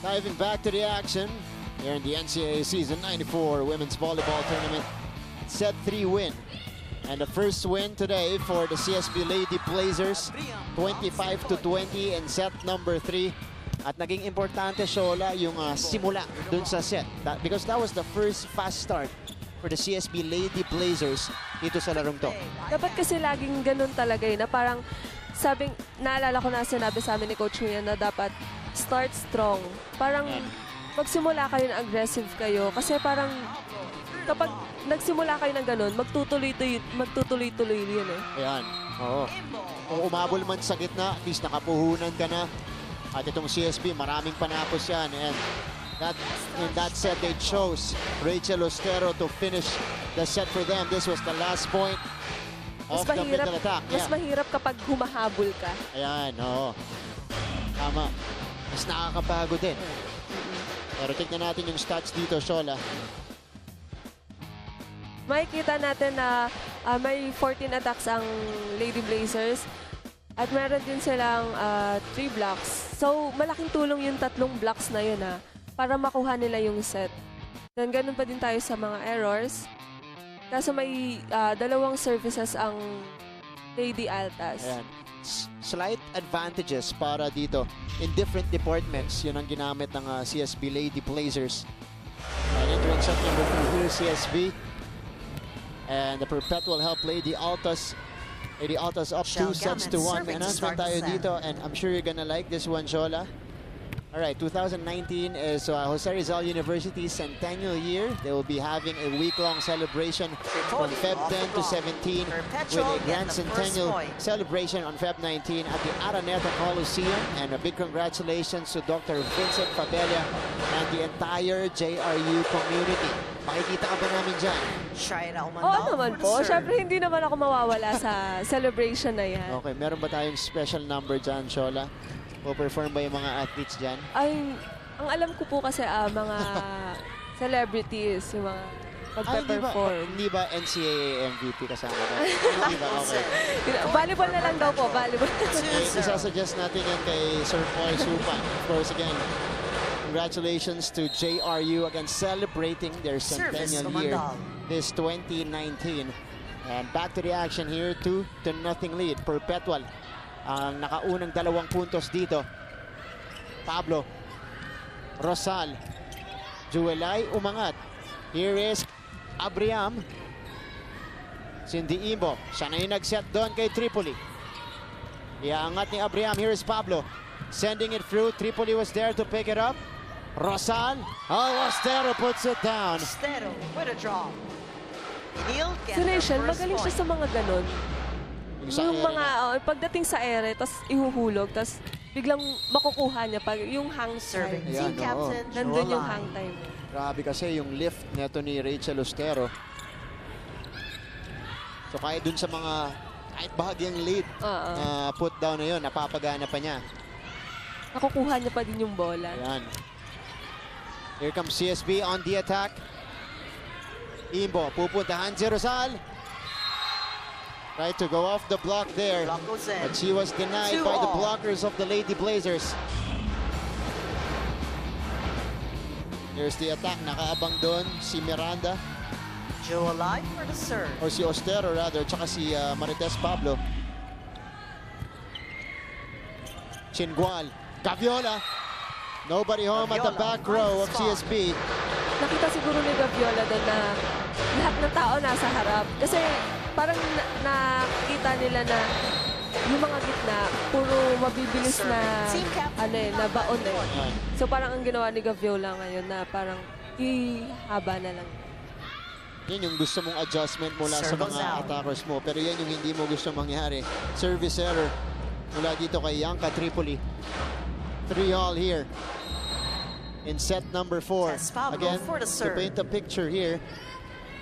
Diving back to the action here in the NCAA Season 94 Women's Volleyball Tournament. Set 3 win. And the first win today for the CSB Lady Blazers, 25-20 in set number 3. At naging importante, Shola, yung simula dun sa set. Because that was the first fast start for the CSB Lady Blazers dito sa larong to. Dapat kasi laging ganun talaga na parang naalala ko na sinabi sa amin ni Coach Mian na dapat start strong. Parang magsimula kayo na aggressive kayo kasi parang kapag nagsimula kayo ng ganun, magtutuloy-tuloy yun eh. Ayan, oo. Kung umabol man sa gitna, at least nakapuhunan ka na. At itong CSB, maraming panapos yan. And in that set, they chose Rachel Ostero to finish the set for them. This was the last point of the middle attack. Mas mahirap kapag humahabol ka. Ayan, oo. Tama. Mas nakakapagod din. Pero tignan natin yung stats dito, Shola. Makikita natin na may 14 attacks ang Lady Blazers at meron din silang 3 blocks. So, malaking tulong yung 3 blocks na yun para makuha nila yung set. Then, ganun pa din tayo sa mga errors. Kaso may 2 services ang Lady Altas. Ayan. Slight advantages para dito in different departments. Yun ang ginamit ng CSB Lady Blazers. And entering set number 2 here, CSB. And the Perpetual help Lady Altas. Lady Altas up 2 sets to 1. May announcement tayo dito, and I'm sure you're gonna like this one, Shola. Alright, 2019 is Jose Rizal University's centennial year. They will be having a week-long celebration from Feb 10 to 17 with a grand centennial celebration on Feb 19 at the Araneta Coliseum. And a big congratulations to Dr. Vincent Fabella and the entire JRU community. Makikita ka ba namin dyan? Oo naman po. Siyempre, hindi naman ako mawawala sa celebration na yan. Okay, meron ba tayong special number dyan, Shola? O-perform ba yung mga athletes dyan? Ay, ang alam ko po kasi mga celebrities, yung mga magpe-perform. Hindi ba NCAA MVP kasama ba? Hindi ba? Okay. Volleyball na lang daw po, volleyball. Isasuggest natin yan kay Sir Paul Supan. Of course, again, congratulations to JRU again celebrating their centennial year this 2019. And back to the action here, 2-0 lead. Perpetual ang nakaunang 2 puntos dito. Pablo Rosal, Juelay umangat. Here is Abriam. Cindy Imbo, siya na yung nag-set doon kay Tripoli. Iaangat ni Abriam. Here is Pablo sending it through. Tripoli was there to pick it up. Rosal, Ostero puts it down. Ostero with a draw. Si Rachel, magaling siya sa mga ganon. Yung mga, pagdating sa ere, tapos ihuhulog, tapos biglang makukuha niya pag yung hang time. Team captain, nandun yung hang time. Grabe kasi yung lift neto ni Rachel Ostero. So kahit dun sa mga, kahit bahagyang lead, put down na yun, napapagana pa niya. Nakukuha niya pa din yung bola. Ayan. Here comes CSB on the attack. Imbo, pupuntahan si Rosal. Tried to go off the block there, but she was denied by the blockers of the Lady Blazers. Here's the attack. Nakaabang doon si Miranda. Juelay for the serve. Or si Ostero rather, tsaka si Marites Pablo. Chingual. Gaviola. Nobody home at the back row of CSB. Nakita siguro ni Gaviola doon na lahat ng tao nasa harap. Kasi parang nakita nila na yung mga gitna, puro mabibilis na, na baon eh. So parang ang ginawa ni Gaviola ngayon na parang ihaba na lang. Yan yung gusto mong adjustment mula sa mga attackers mo. Pero yan yung hindi mo gusto mangyari. Service error mula dito kay Yanka Tripoli. 3-all here in set number 4. Again, to paint a picture here,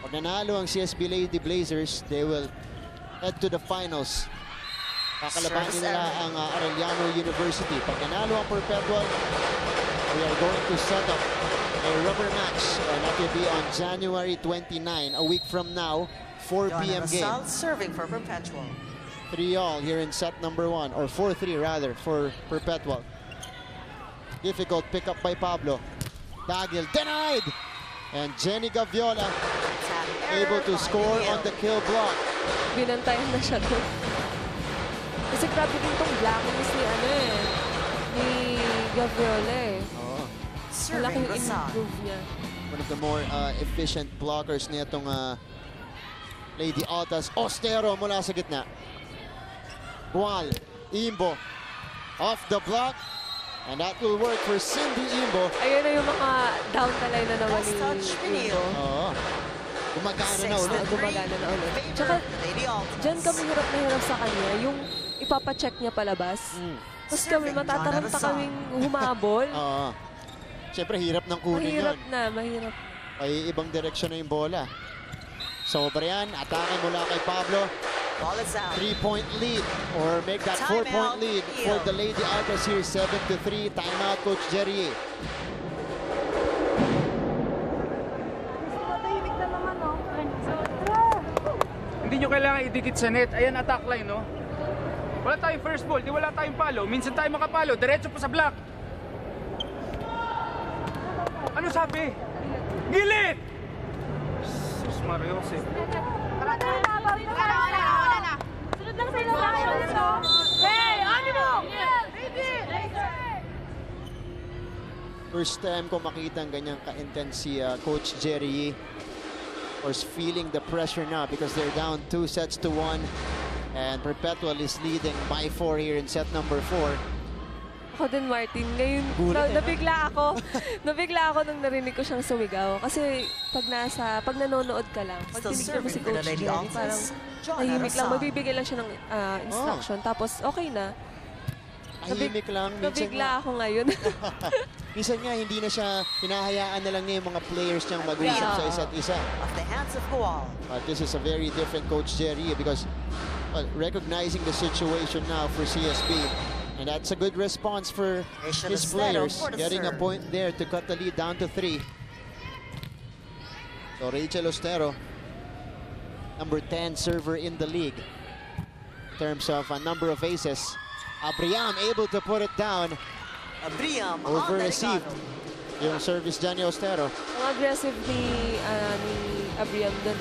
pag nanalo ang CSB Lady Blazers, they will head to the finals. Kakalabanin nila ang Arellano University. Pag nanalo ang Perpetual, we are going to set up a rubber match. And that will be on January 29, a week from now, 4 p.m. game. Serving for Perpetual. 3-all here in set number 1, or 4-3 rather, for Perpetual. Difficult pick up by Pablo. Dagil denied! And Jenny Gaviola Tap able error to by score Emil. on the kill block. Binantayan na siya doon. Kasi grabe din tong blockings ni ni Gaviola eh. Oo. Malaking Serving Rosal. improve niya. One of the more efficient blockers nitong Lady Altas. Ostero mula sa gitna. Bual, Imbo, off the block. And that will work for Cindy Imbo. Ayun na yung mga down the line na naman Last ni touch, Pinil. Imbo. Oo. Gumagana na ulit. Gumagana na ulit. Favor Tsaka, Lady Altas. dyan kami hirap na hirap sa kanya, yung ipapacheck niya palabas. Tapos kami Serving matataranta Donna Rosal. kaming humabol. Oo. Siyempre, hirap ng kunin Mahirap yun. na, mahirap. Ay ibang direksyon na yung bola. Sobra yan. Atake mula kay Pablo. Ball is out. 3-point lead or make that Timeout, 4-point lead for Eel. the Lady Altas here. 7-3. Timeout, Coach Jerry. Hindi nyo kailangan idikit sa net. Ayan, attack line, no? Wala tayong first ball, di wala tayong palo. Minsan tayo makapalo, diretso pa sa block. Ano sabi? Gilid! Sus Marios eh. Sunod lang sa instructions. Hey, ano mo? First time ko makita ang ganyang ka-intense si Coach Jerry. Of course, feeling the pressure now because they're down 2-1. And Perpetual is leading by 4 here in set number 4. Ako din, Martin. Ngayon, Gulat eh, no? nabigla ako. Nabigla ako nung narinig ko siyang sumigaw. Kasi pag nanonood ka lang, pag Still tinignan mo si serving for the Coach Lady Jerry, Altas, parang Joanna tahimik lang. Rosal. Magbibigay lang siya ng instruction. Tapos, okay na. Tahimik lang. Minsan Nabigla nga, ako ngayon. minsan nga hindi na siya, hinahayaan na lang niya yung mga players niyang mag-usap Yeah. sa isa't isa. Off the hands of Hual. But this is a very different Coach Jerry because recognizing the situation now for CSB. And that's a good response for Rachel his Estero players. for the Getting a serve. point there to cut the lead down to 3. So Rachel Ostero, number 10 server in the league. In terms of a number of aces. Abriam able to put it down. Abriam Over on the received. Ricardo. Yung service dyan ni Ostero. Ang aggressive ni Abriam doon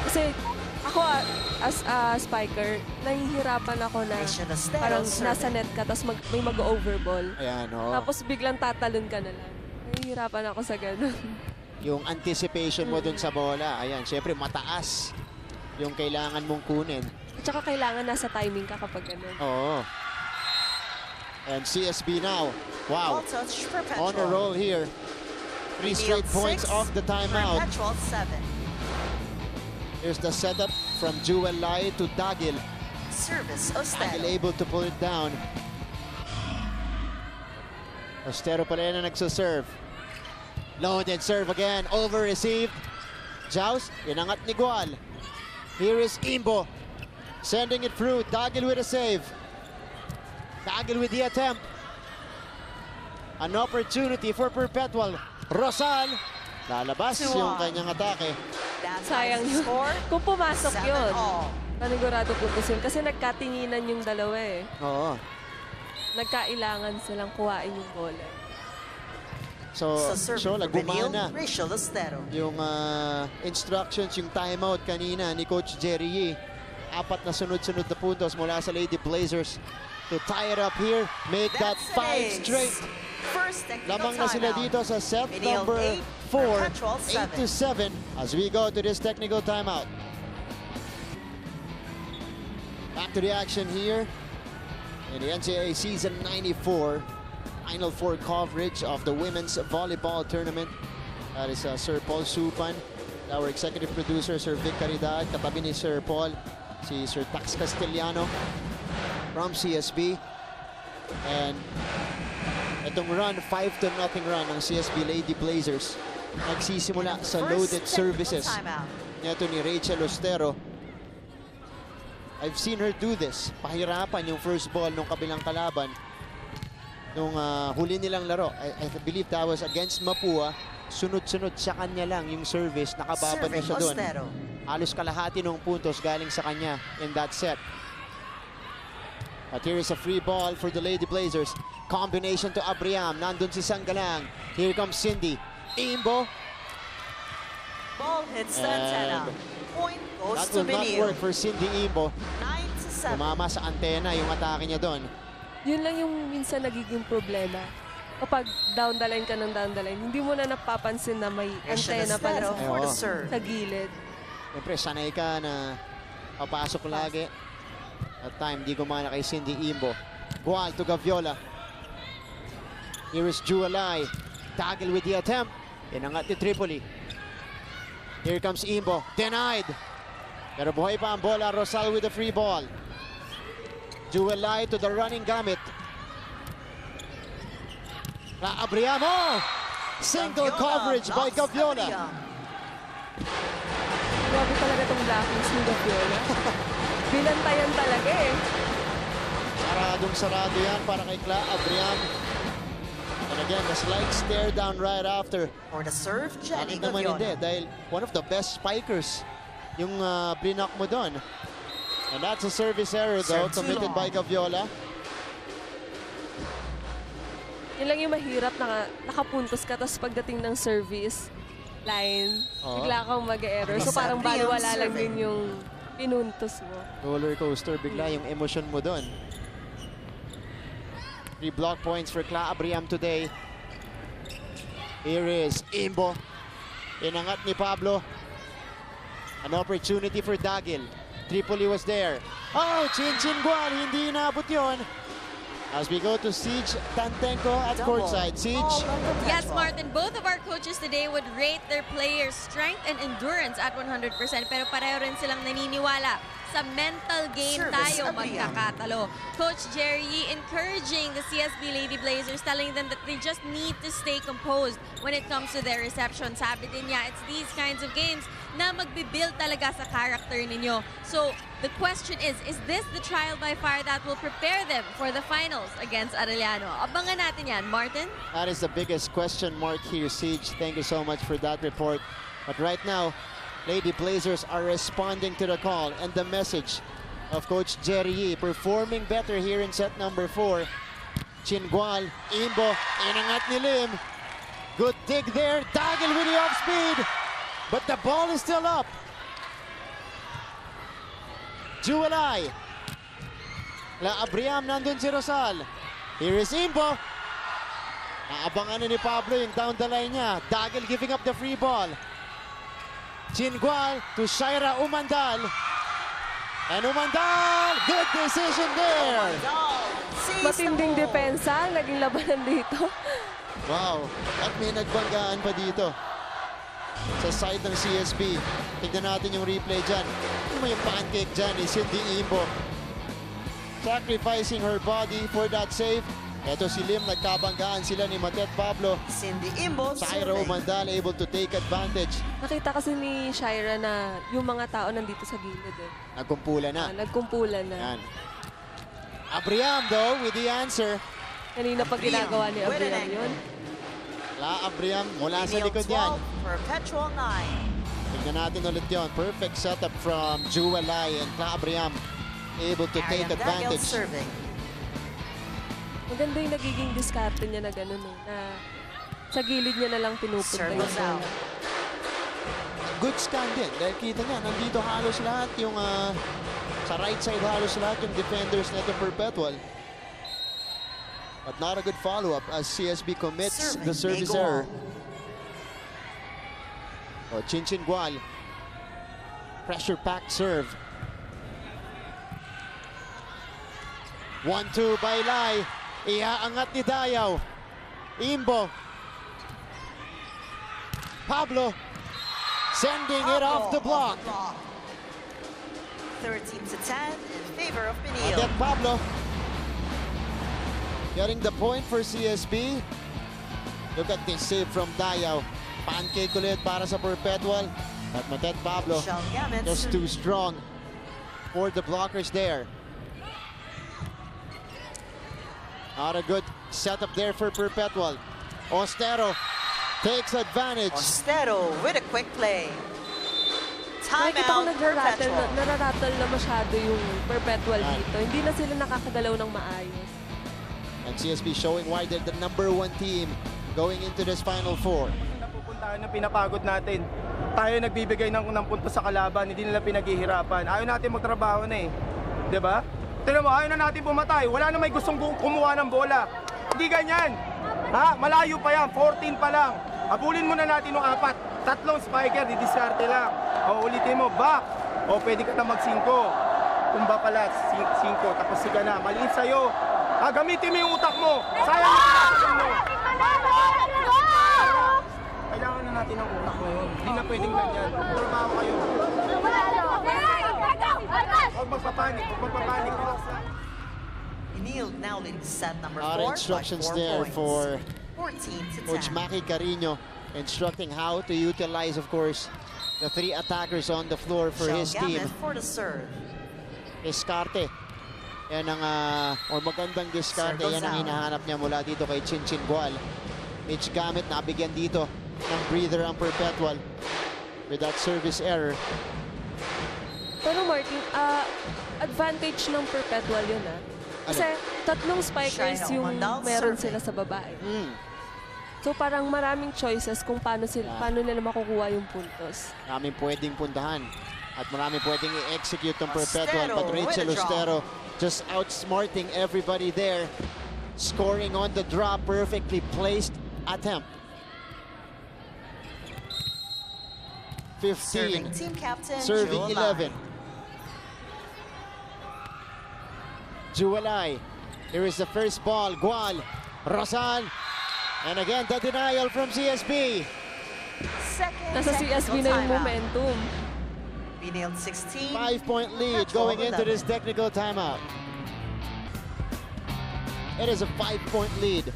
Kasi ako as a spiker, nahihirapan ako na Rachel Estero parang serving. nasa net ka tapos may mag-overball. Ayan, oh. Tapos biglang tatalon ka na lang. Nahihirapan ako sa ganun. Yung anticipation mo dun sa bola. Ayan, syempre mataas yung kailangan mong kunin. At saka kailangan nasa timing ka kapag ganun. Oo. And CSB now. Wow. Ball touch Perpetual. On a roll here. 3 straight Field points 6, off the timeout. Perpetual 7. Here's the setup from Jewel Lai to Dagil. Service Dagil Ostero. able to pull it down. Ostero pa rin na nagsaserve. Loaded serve again. Over received. Joust. Inangat ni Gual. Here is Imbo. Sending it through. Dagil with a save. Dagil with the attempt. An opportunity for Perpetual. Rosal. Lalabas 2-1. yung kanyang atake. That Sayang ties yun. the score. Kung pumasok 7 yun, all. panigurado pupusin. Kasi nagkatinginan yung dalawa eh. Oo. Nagkailangan silang kuhain yung bola. So, Sa Shola, serving for Benil, gumana Rachel Estero. yung instructions, yung timeout kanina ni Coach Jerry Yee. 4 na sunod-sunod na puntos mula sa Lady Blazers to tie it up here. Make that That's 5 an ace. straight. First technical Lamang na sila timeout. dito sa set Benil, number 8, 4, Perpetual 8-7 as we go to this technical timeout. Back to the action here in the NCAA Season 94 Final Four coverage of the women's volleyball tournament. That is Sir Paul Supan, our executive producer, Sir Vic Caridad, katabi ni Sir Paul, si Sir Tax Castellano from CSB. And itong run, 5-0 run ng CSB Lady Blazers. Nagsisimula sa First loaded technical services. timeout. Ito ni Rachel Ostero. I've seen her do this. Pahirapan yung first ball nung kabilang kalaban. Nung huli nilang laro. I believe that was against Mapua. Sunod-sunod sa kanya lang yung service. Nakababad na Serving siya doon. Ostero. Halos kalahati ng puntos galing sa kanya in that set. But here is a free ball for the Lady Blazers. Combination to Abriam. Nandun si Sanggalang. Here comes Cindy. Imbo. Ball hits the antenna. Point goes That to will not Benil. work for Cindy Imbo. 9-7. Tumama sa antena yung atake niya doon. Yun lang yung minsan nagiging problema. Kapag down the line ka ng down the line, hindi mo na napapansin na may antena pala Estero for the Oo. serve. sa gilid. Siyempre, sanay ka na papasok lagi. At time, di gumana kay Cindy Imbo. Gual to Gaviola. Here is Jualay. Tackle with the attempt. Inangat ni Tripoli. Here comes Imbo. Denied. Pero buhay pa ang bola. Rosal with the free ball. Jualay to the running gamit. Abriamo! Single Gaviola coverage by knocks Gaviola. Abriam. Grabe talaga itong blockings ni Gaviola. Binantayan talaga eh. Saradong sarado yan para kay Cla Abriam. And again, the slight stare down right after. For the serve, Jenny Bakit naman hindi? Gaviola. Dahil one of the best spikers yung blinak mo doon. And that's a service error though, Serve too committed long. by Gaviola. Yun lang yung mahirap, nakapuntos ka, tapos pagdating ng service line, Oo. bigla kang mag-error. So Yes, parang Abriam baliwala lang serving. din yung pinuntos mo. Roller coaster, bigla yung emotion mo doon. 3 block points for Cla Abriam today. Here is Imbo. Inangat ni Pablo. An opportunity for Dagil. Tripoli was there. Oh, Chin Gual, hindi inabot yun. As we go to Siege Tantenko at Double. courtside. Siege. All on the Yes, petrol. Martin, both of our coaches today would rate their players' strength and endurance at 100%, pero pareho rin silang naniniwala sa mental game Service, tayo Abriam. magkakatalo. Coach Jerry Yee encouraging the CSB Lady Blazers, telling them that they just need to stay composed when it comes to their reception. Sabi din niya, it's these kinds of games na magbibuild talaga sa character ninyo. So, the question is this the trial by fire that will prepare them for the finals against Arellano? Abangan natin yan, Martin. That is the biggest question mark here, Siege. Thank you so much for that report. But right now, Lady Blazers are responding to the call and the message of Coach Jerry Yee, performing better here in set number 4. Chingual, Imbo, inangat ni Lim. Good dig there. Dagil with the off speed. But the ball is still up. Jualay. La Abriam, nandun si Rosal. Here is Imbo. Naabangan na ni Pablo yung down the line niya. Dagil giving up the free ball. Chingual to Shaira Umandal. And Umandal, good decision there. Seize the Matinding ball. depensa ang naging labanan dito. Wow, at may nagbanggaan pa dito sa side ng CSB. Tignan natin yung replay dyan. Ano mo yung pancake dyan ni Cindy Imbo. Sacrificing her body for that save. Ito si Lim, nagkabanggaan sila ni Matet Pablo. Cindy Imbo Shaira serving. Umandal able to take advantage. Nakita kasi ni Shaira na yung mga tao nandito sa gilid eh. Nagkumpula na. Nagkumpulan na. Yan. Abriam though with the answer. Kanina pa ginagawa ni With an Abriam angle. yun. La Abriam mula sa Benil likod 12, yan. Perpetual 9. Tignan natin ulit yun. Perfect setup from Jualay and La Abriam able to take Ariam Dagil advantage. serving. Maganda yung nagiging diskarte niya na gano'n eh. Na sa gilid niya na lang pinupunta Serve yung goes out. bola. Good stand din. Dahil kita niya, nandito halos lahat yung sa right side halos lahat yung defenders na ito Perpetual. But not a good follow-up as CSB commits Serving the service may go error. on. Chinchin Gual. Pressure-packed serve. 1-2 by Lai. Iaangat ni Dayaw. Imbo. Pablo. Sending it off the block. 13-10 in favor of And Benil. then Pablo. Getting the point for CSB. Look at this save from Dayaw. Pancake ulit para sa Perpetual. At Matet Pablo. Michelle Gamit Just too strong for the blockers there. Not a good setup there for Perpetual. Ostero takes advantage. Ostero with a quick play. Nakikita ko Timeout, nagrarattle Perpetual. nararattle na masyado yung Perpetual Yan. dito. Hindi na sila nakakagalaw ng maayos. And CSB showing why they're the #1 team going into this Final Four. Napupuntahan na pinapagod natin. Tayo nagbibigay ng punto sa kalaban, hindi nila pinaghihirapan. Ayaw natin magtrabaho na eh. 'Di ba? Tingnan mo, ayaw na natin pumatay. Wala na may gustong kumuha ng bola. Hindi ganyan. Ha? Malayo pa yan, 14 pa lang. Habulin muna natin ng 4. 3 spiker, didiskarte lang. O ulitin mo, back. O pwede ka na mag-5. Tumba pala, 5. Tapos ka na. Maliit sa'yo. Gamitin mo yung utak mo. Sayang yung mo. Kailangan na natin ng utak ngayon. Hindi na pwedeng ganyan. Trabaho kayo. Huwag magpapanik. Relax lang. Benil now leads set number 4 Our instructions by 4 there points. for 14-10. Coach Maki Carino, instructing how to utilize, of course, the 3 attackers on the floor for his team. Gamit for the serve. Diskarte. Yan ang, or magandang diskarte. Serve goes Yan ang out. hinahanap niya mula dito kay Chinchin Gual. Mitch Gamit, nabigyan dito ng breather ang Perpetual with that service error. Pero Martin, advantage ng Perpetual yun Kasi 3 spikers Shino, yung Mandal, meron serving. sila sa babae. Mm. So parang maraming choices kung paano nila makukuha yung puntos. Maraming pwedeng puntahan at maraming pwedeng i-execute ng Perpetual. Ostero But Rachel with a draw. Ostero just outsmarting everybody there. Scoring on the draw, perfectly placed attempt. 15. Serving team captain Serving Joel 11. Juwalay. Here is the first ball. Gual. Rosal. And again, the denial from CSB. Second Nasa CSB na yung momentum. Benil 16. 5-point lead Perpetual going into 11. this technical timeout. It is a 5-point lead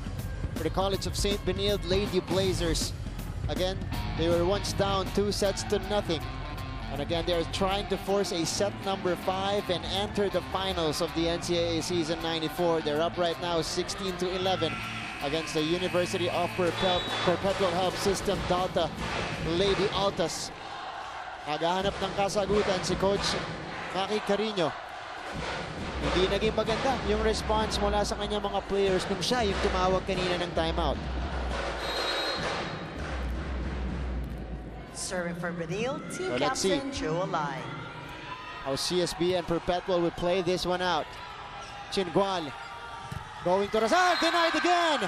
for the College of St. Benilde Lady Blazers. Again, they were once down 2-0. And again, they are trying to force a set number 5 and enter the finals of the NCAA season 94. They're up right now 16-11 against the University of Perpetual Health System Delta Lady Altas. Naghahanap ng kasagutan si Coach Maki Carino. Hindi naging maganda yung response mula sa kanyang mga players nung siya yung tumawag kanina ng timeout. Serving for Benil, team So let's see captain Joel Lai. how CSB and Perpetual would play this one out. Chingual going to Rosal, denied again.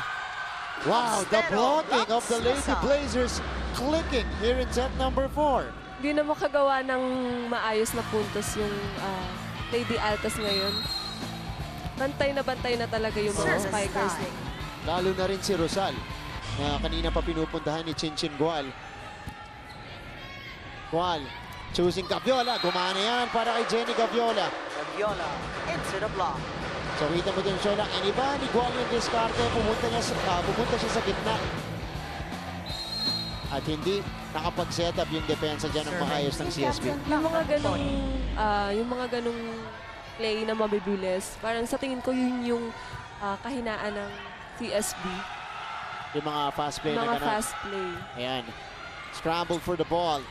Wow, the Ostero blocking of the blocks Lady Rosal. Blazers clicking here in set number 4. Hindi na makagawa ng maayos na puntos yung Lady Altas ngayon. Bantay na talaga yung mga Service spikers time. nila. Lalo na rin si Rosal na kanina pa pinupuntahan ni Chinchin Gual. Gual choosing Gaviola. Gumana yan para kay Jenny Gaviola. Gaviola into the block. So kita mo din siya na iniba ni Gual yung diskarte. Pumunta siya sa gitna. At hindi nakapag-set up yung depensa dyan ng maayos ng CSB. Yung mga ganong play na mabibilis, parang sa tingin ko yun yung kahinaan ng CSB. Yung mga fast play na Mga ganun. fast play. Ayan. Scrambled for the ball.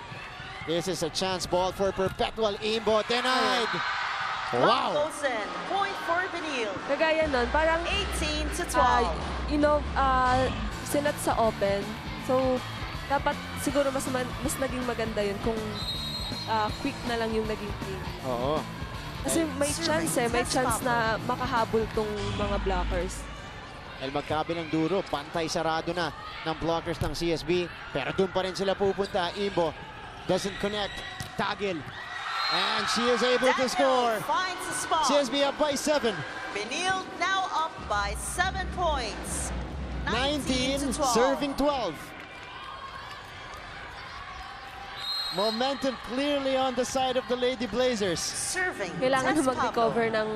This is a chance ball for Perpetual. Imbo denied. Block Wow. goes in. Point for Benil. Kagaya nun, parang 18-12. sinat sa open. So, dapat siguro mas naging maganda yun kung quick na lang yung naging play. Oo. Kasi may chance na makahabol tong mga blockers. Dahil magkabilang duro, pantay sarado na ng blockers ng CSB. Pero doon pa rin sila pupunta. Imbo doesn't connect. Tagil. And she is able to Daniel score. finds the spot. CSB up by 7. Benil now up by 7 points. 19, 19-12. serving 12. Momentum clearly on the side of the Lady Blazers. Serving. Kailangan Tess mag-recover Pablo. ng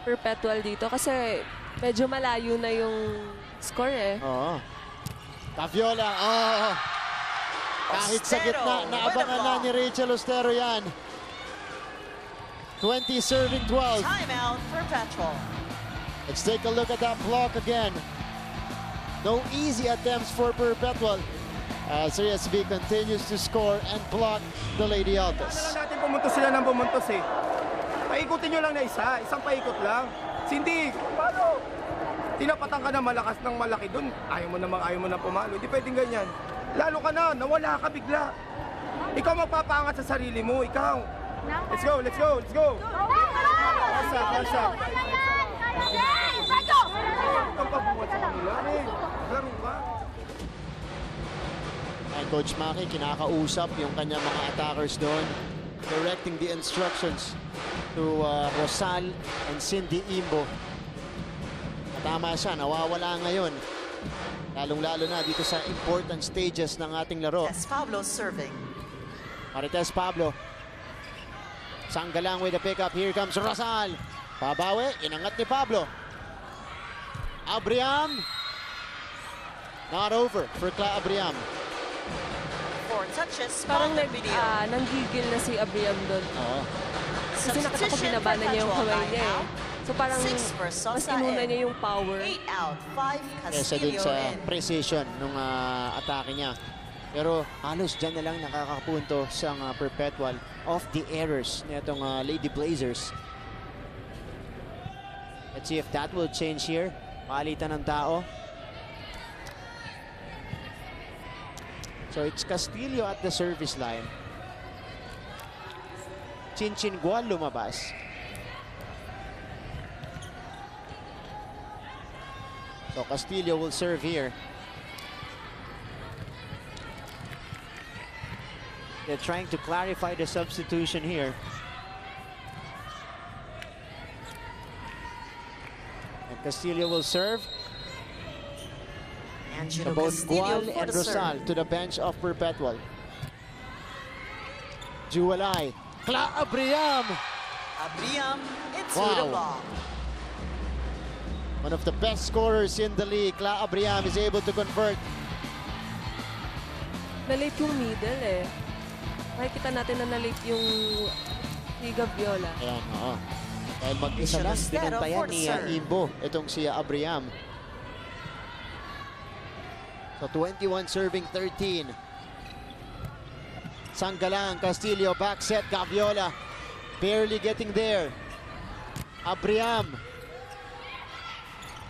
Perpetual dito kasi medyo malayo na yung score Oo. Gaviola, oo. Kahit sa Ostero gitna, with naabangan a na block. ni Rachel Ostero yan. 20 serving 12. Timeout Perpetual. Let's take a look at that block again. No easy attempts for Perpetual as CSB continues to score and block the Lady Kailangan Altas. natin pumuntos sila ng pumuntos eh. Paikutin nyo lang na isa. Isang paikot lang. Hindi. Paano? Tinapatan ka na malakas ng malaki doon. Ayaw mo na pumalo. Hindi pwedeng ganyan. Lalo ka na, nawala ka bigla. Ikaw magpapaangat sa sarili mo, ikaw. Let's go, let's go, let's go. Kalsa. Ang pabuhat sa kanila. Laro ka. And Coach Maki kinakausap yung kanyang mga attackers doon, directing the instructions to Rosal and Cindy Imbo. Tama siya, nawawala ngayon. Lalong-lalo na dito sa important stages ng ating laro. Yes, Pablo serving. Marites Pablo. Sanggalang with the pickup. Here comes Rosal. Pabawi, inangat ni Pablo. Abriam. Not over for Cla Abriam. 4 touches. Parang on the video. nanggigil na si Abriam doon. Oo. Kasi nakita ko binaba na niya yung kamay niya eh. So parang 6 for mas Sosa inuna and niya yung power. 8 out, 5 Kesa dun Castillo sa and precision nung atake niya. Pero halos dyan na lang nakakapunto sa perpetual of the errors nitong Lady Blazers. Let's see if that will change here. Palitan ng tao. So it's Castillo at the service line. Chinchin Gual lumabas. So Castillo will serve here. They're trying to clarify the substitution here. And Castillo will serve. So Angelo both Castillo Gual for and the serve. Rosal to the bench of Perpetual. Juwalay. Cla Abriam. Abriam into Wow. the block. One of the best scorers in the league. Cla Abriam is able to convert. Nalate yung middle eh. Makikita natin na nalate yung si Gaviola. Ayan, oo. Dahil mag-isa lang, Michel Estero binantayan for the ni serve. Imbo itong si Abriam. So 21 serving 13. Sanggalang, Castillo, back set, Gaviola. Barely getting there. Abriam.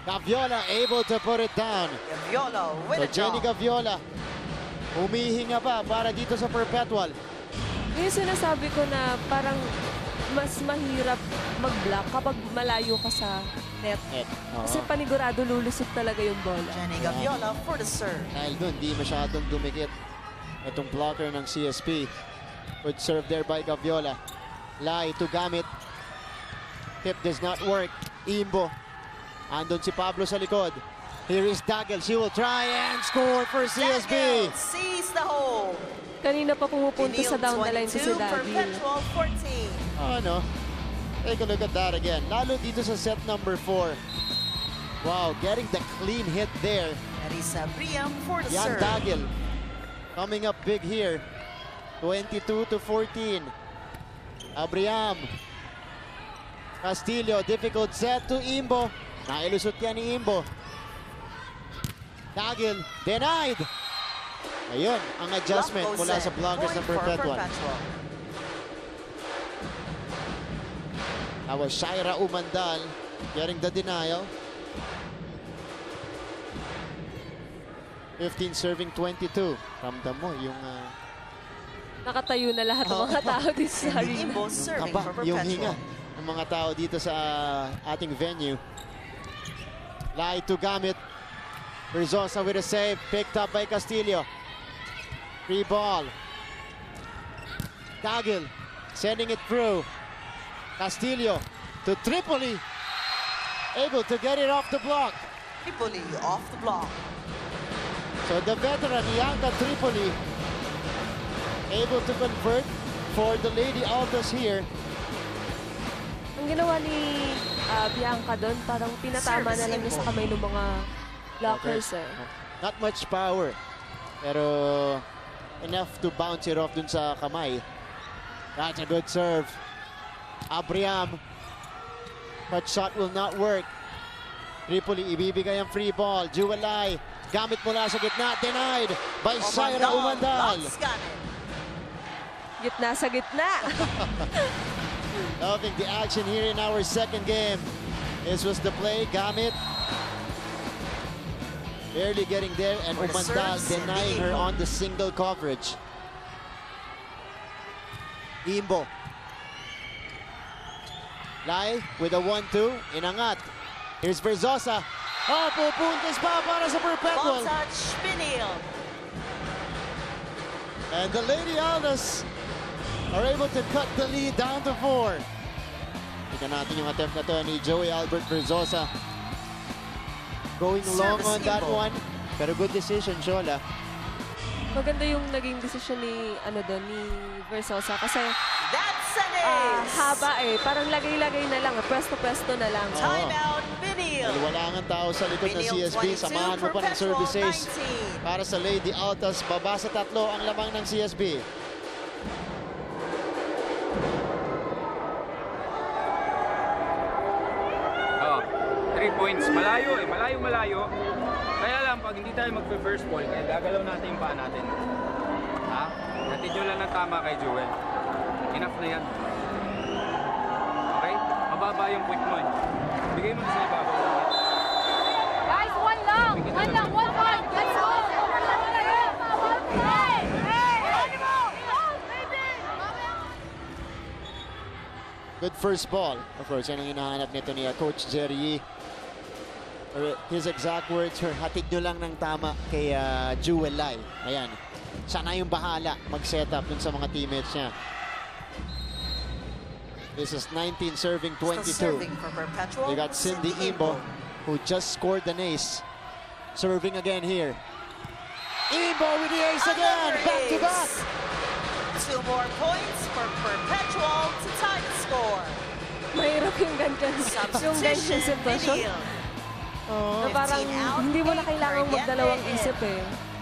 Gaviola able to put it down. Gaviola with So a Jenny draw. Gaviola, humihinga pa para dito sa Perpetual. Yung sinasabi ko na parang mas mahirap mag-block kapag malayo ka sa net. Kasi panigurado lulusot talaga yung bola. Jenny Gaviola for the serve. Dahil doon, di masyadong dumikit itong blocker ng CSP. Good serve there by Gaviola. Lai to Gamit. Tip does not work. Imbo. Andun si Pablo sa likod. Here is Dagel. She will try and score for CSB. Daniel sees the hole. Kanina pa pumupunta sa Neil down the line to si 22, Dagil. Perpetual 14. Ano? Take a look at that again. Lalo dito sa set number 4. Wow, getting the clean hit there. That is Abriam for the Yan serve. Dagel coming up big here. 22-14. Abriam. Castillo, difficult set to Imbo. Nailusot yan ni Imbo. Dagel, denied. Ayun, ang adjustment Block goes mula in. sa blockers ng Point for Perpetual. That was Shaira Umandal getting the denial. 15 serving 22. Ramdam mo yung Nakatayo na lahat ng mga tao dito sa And the arena. Imbo serving kaba, for yung hinga Perpetual. ng mga tao dito sa ating venue. Lai to Gamit. Berzosa with a save. Picked up by Castillo. Free ball. Dagel sending it through. Castillo to Tripoli. Able to get it off the block. Tripoli off the block. So the veteran Bianca Tripoli able to convert for the Lady Altos here. Ang ginawa ni Bianca doon, parang pinatama na lang niya sa kamay ng mga blockers eh. Not much power. Pero enough to bounce it off dun sa kamay. That's a good serve. Abriam. But shot will not work. Tripoli ibibigay ang free ball. Juwalay. Gamit mula sa gitna. Denied by Shaira Umandal. Blocks got it. Gitna sa gitna. Loving the action here in our second game. This was the play. Gamit Barely getting there, and For the Umandal serve, denying her on the single coverage. Imbo. Lai with a 1-2. Inangat. Here's Verzosa. Oh, pupuntos pa para sa Ball Perpetual. touch, Pinil. And the Lady Aldas are able to cut the lead down to 4. Tingnan natin yung attempt na to ni Joey Albert Verzosa. Going long Service on that Imbo. one. Pero good decision, Shola. Maganda yung naging decision ni ni Versosa kasi That's an ace. haba Parang lagay-lagay na lang, pwesto-pwesto na lang. Timeout, Pinil. Dahil wala nga tao sa likod ng Pinil CSB. 22, Samahan mo pa ng Perpetual services 19. para sa Lady Altas. Baba sa 3 ang lamang ng CSB. Oh, 3 points. Malayo eh. Malayo. Kaya lang, pag hindi tayo mag-first ball, kaya gagalaw natin yung paa natin. Ha? Natin nyo lang ng tama kay Joel. Enough na yan. Okay? Mababa yung point mo eh. Bigay mo na sa ibabaw lang. Guys, one long. One point. Let's go. Good first ball. Of course, yan ang hinahanap nito ni Coach Jerry. His exact words, hatid nyo lang ng tama kay Jewel Lai. Ayan. Siya na yung bahala mag-set up dun sa mga teammates niya. This is 19 serving 22. Still serving for Perpetual. We got Cindy Imbo, who just scored an ace. Serving again here. Imbo with the ace again, Another back to back. ace. 2 more points for Perpetual to tie the score. Mahirap yung ganyan. Yung Substitution, ganyan sitwasyon. Pinil. Na parang 15 out, hindi mo na eight kailangang for magdalawang Yete. isip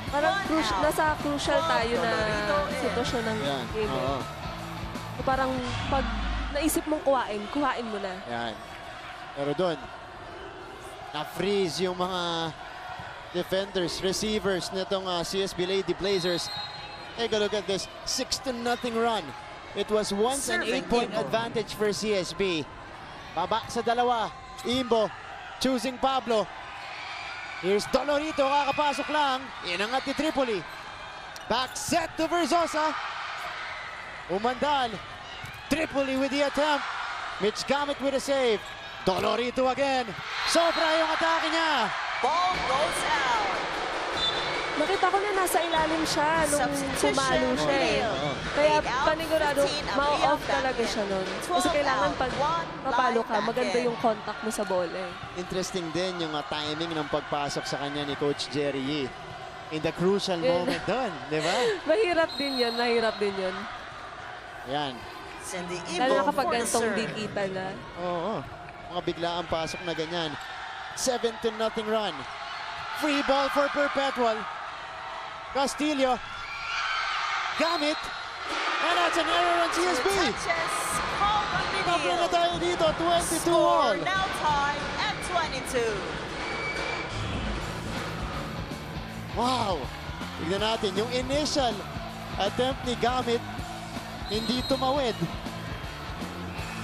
Parang One out. nasa crucial tayo na 12 sitwasyon ng Yan. game. Oo. So parang pag naisip mong kuhain mo na. Yan. Pero doon, na-freeze yung mga defenders, receivers nitong CSB Lady Blazers. Take a look at this. 6-0 run. It was once an Serving 8-point Imbo. advantage for CSB. Baba sa 2. Imbo choosing Pablo. Here's Dolorito, kakapasok lang. Inangat ni Tripoli. Back set to Verzosa. Umandal. Tripoli with the attempt. Mitch Gamit with a save. Dolorito again. Sobra yung atake niya. Ball goes out. Nakita ko na nasa ilalim siya nung Substitution, pumalo siya Pinil. Kaya 8 out, panigurado, 15 ang ma-off Leon talaga back siya in. nun. 12 Kasi kailangan out, pag one mapalo line ka, back maganda in. yung contact mo sa bola Interesting din yung timing ng pagpasok sa kanya ni Coach Jerry Yee. In the crucial moment doon, di ba? Mahirap din yun. Yan. Cindy Lalo na Imbo kapag for the gantong serve. di kita na. Oo. Mga biglaang pasok na ganyan. 7-0 run. Free ball for Perpetual. Castillo. Gamit. And that's an error on CSB. Touches, called on Tapos na Pinil. tayo dito. 22 Score all. now tied at 22. Wow. Tignan natin. Yung initial attempt ni Gamit, hindi tumawid.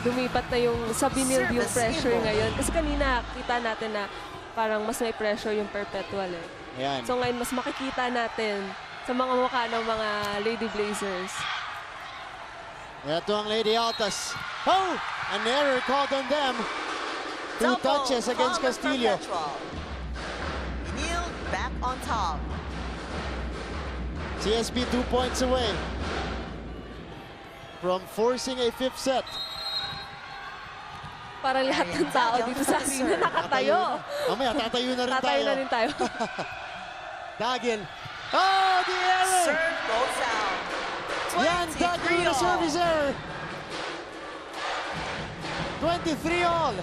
Lumipat na yung sa binil yung Service pressure Imbo. ngayon. Kasi kanina kita natin na parang mas may pressure yung Perpetual Ayan. So ngayon mas makikita natin sa mga mukha ng mga Lady Blazers. Ito ang Lady Altas. Oh! An error called on them. 2 Double touches against call on Castillo. Perpetual. Pinil back on top. CSB 2 points away from forcing a 5th set. Para lahat ng tao dito sa arena nakatayo. Mamaya, tatayo na rin Tatayo tayo. na rin tayo. Dagil. Oh, the error! Serve goes out. Yan, Dagil with a 23 all. service error. 23 all.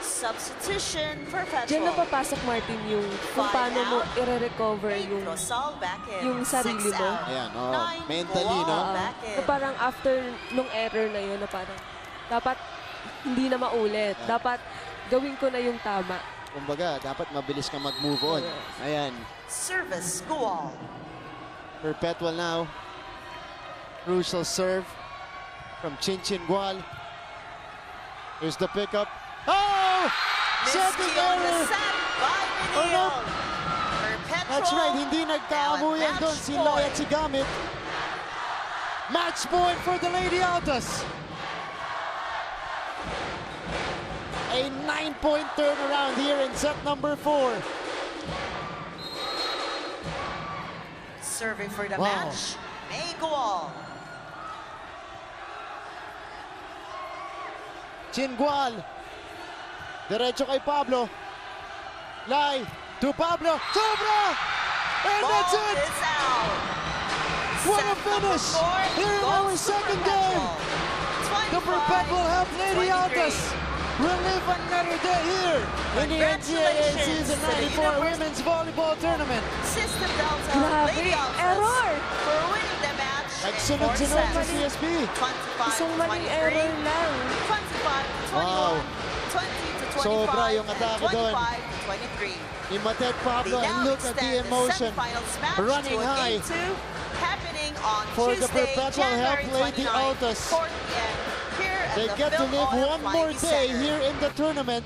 Substitution, Diyan Perpetual. na papasok, Martin, yung kung paano mo i-recover yung Rosal back in. yung sarili 6 mo. out. Ayan, oh, 9 mentally, ball no? back in. Na parang after nung error na yun, na parang dapat hindi na maulit. Dapat gawin ko na yung tama. Kumbaga, dapat mabilis ka mag-move on. Ayan. Service, Gual. Perpetual now. Crucial serve from Chinchin Gual. Here's the pickup. Oh! Second Miscue on the error! set by Oh, no. Pinil. That's right, hindi nagkaamuyan And doon match si Lai point. at si Gamit. Match point for the Lady Altas. A 9-point turnaround here in set number 4. Serving for the Wow. match, May Gual. Chingual. Diretso kay Pablo. Lai to Pablo. Sobra! And that's Ball it! is out. What a Set number finish 4 here in goes our to second Perpetual. The Perpetual helped Lady 25-23. Altas relive another day here in the NCAA Congratulations Season to the 94 University- Women's Volleyball Tournament. System Delta Grabe, Lady Altas error. for winning the match in 4 Nagsunod-sunod sa sets. CSB. 25 Isang to maling 23, error lang. 25 to 21, Wow. 20 to 25, Sobra yung atake doon. 25 to 23. Ni Matet They Pablo, and now look at the extend emotion. semifinals match running to a high Game 2 happening on for the Tuesday, Perpetual help January Lady 29, Altas. 4 p.m. here at They the get to Phil live Oil one more Flying day Center. here in the tournament.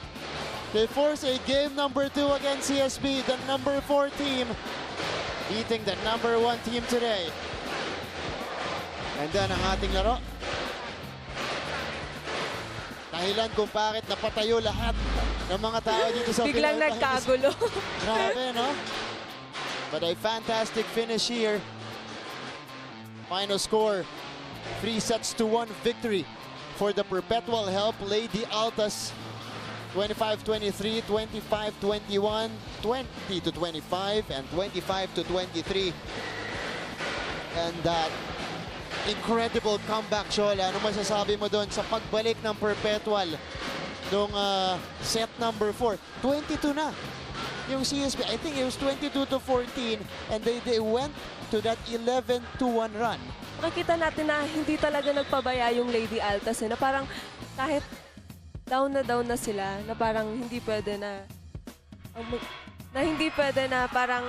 They force a game number 2 against CSB, the number 4 team, beating the number 1 team today. And then ang ating laro. Dahilan kung bakit napatayo lahat ng mga tao dito sa Biglang Philippines. nagkagulo. Grabe, no? But a fantastic finish here. Final score, 3-1 victory for the Perpetual help Lady Altas. 25-23, 25-21, 20-25, and 25-23. And that incredible comeback, Shola. Ano masasabi mo doon sa pagbalik ng Perpetual nung set number 4? 22 na yung CSB. I think it was 22-14, and they went to that 11-1 run. Makikita natin na hindi talaga nagpabaya yung Lady Altas. Na parang kahit down na sila, na parang hindi pwede na parang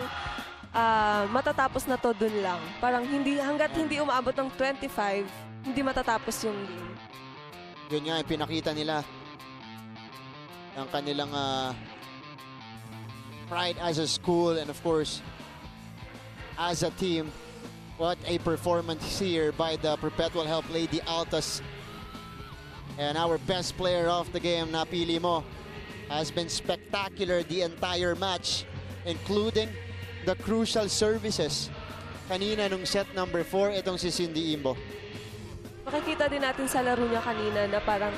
matatapos na to dun lang. Parang hanggat hindi umabot ng 25, hindi matatapos yung game. Yun nga yung pinakita nila ang kanilang pride as a school, and of course as a team. What a performance here by the Perpetual help Lady Altas. And our best player of the game, napili mo, has been spectacular the entire match, including the crucial services. Kanina nung set number 4, itong si Cindy Imbo. Makikita din natin sa laro niya kanina na parang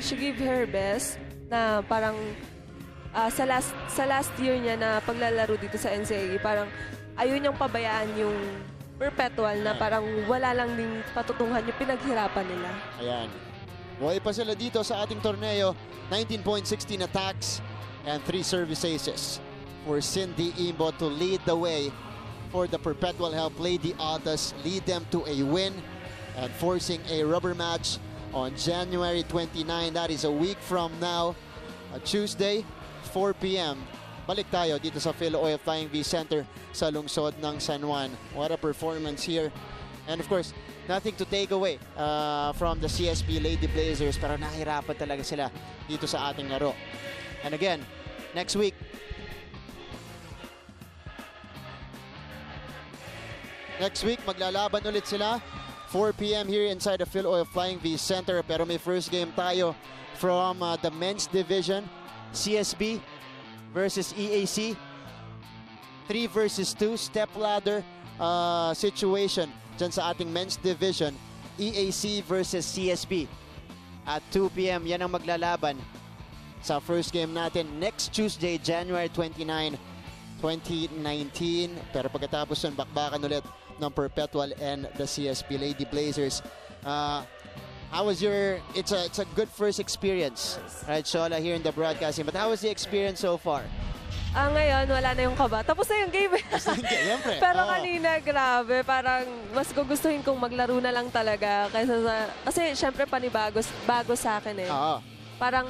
she gave her best, na parang sa last year niya na paglalaro dito sa NCAA, parang ayaw niyang pabayaan yung Perpetual na parang wala lang ding patutungan yung pinaghirapan nila. Ayan. Buhay pa sila dito sa ating torneo. 19.16 attacks and 3 service aces for Cindy Imbo to lead the way for the Perpetual help Lady Altas, lead them to a win and forcing a rubber match on January 29. That is a week from now, Tuesday, 4 p.m. Balik tayo dito sa Phil Oil Flying V Center sa lungsod ng San Juan. What a performance here. And of course, nothing to take away from the CSB Lady Blazers, pero nahirapan talaga sila dito sa ating laro. And again, next week, maglalaban ulit sila. 4 p.m. here inside the Phil Oil Flying V Center. Pero may first game tayo from the men's division. CSB versus EAC. 3 versus 2 step ladder situation dyan sa ating men's division. EAC versus CSB. At 2 p.m. yan ang maglalaban sa first game natin next Tuesday, January 29, 2019. Pero pagkatapos nun, bakbakan ulit ng Perpetual and the CSB Lady Blazers. How was it's a good first experience, right, Shola, here in the broadcasting. But how was the experience so far? Ngayon, wala na yung kaba. Tapos na yung game. Siyempre. Pero Oo. kanina, grabe. Parang mas gugustuhin kong maglaro na lang talaga. Kasi syempre bago sa akin eh. Oo. Parang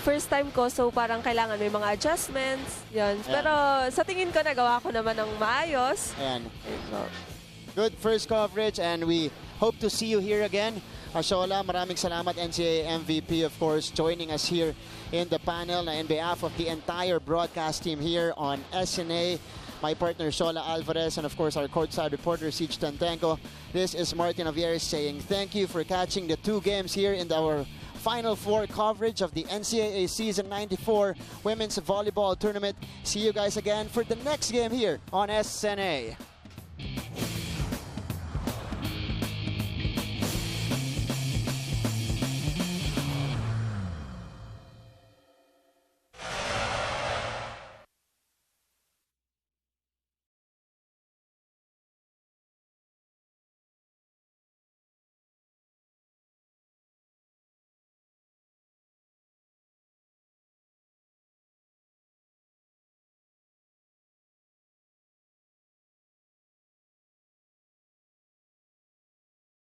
first time ko, so parang kailangan may mga adjustments. Yan. Ayan. Pero sa tingin ko, nagawa ko naman ng maayos. Ayan. So, Good first coverage, and we hope to see you here again Shola, maraming salamat, NCAA MVP, of course, joining us here in the panel na in behalf of the entire broadcast team here on SNA. My partner, Shola Alvarez, and of course, our courtside reporter, Siege Tantenko. This is Martin Avieres saying thank you for catching the 2 games here in our Final Four coverage of the NCAA Season 94 Women's Volleyball Tournament. See you guys again for the next game here on SNA.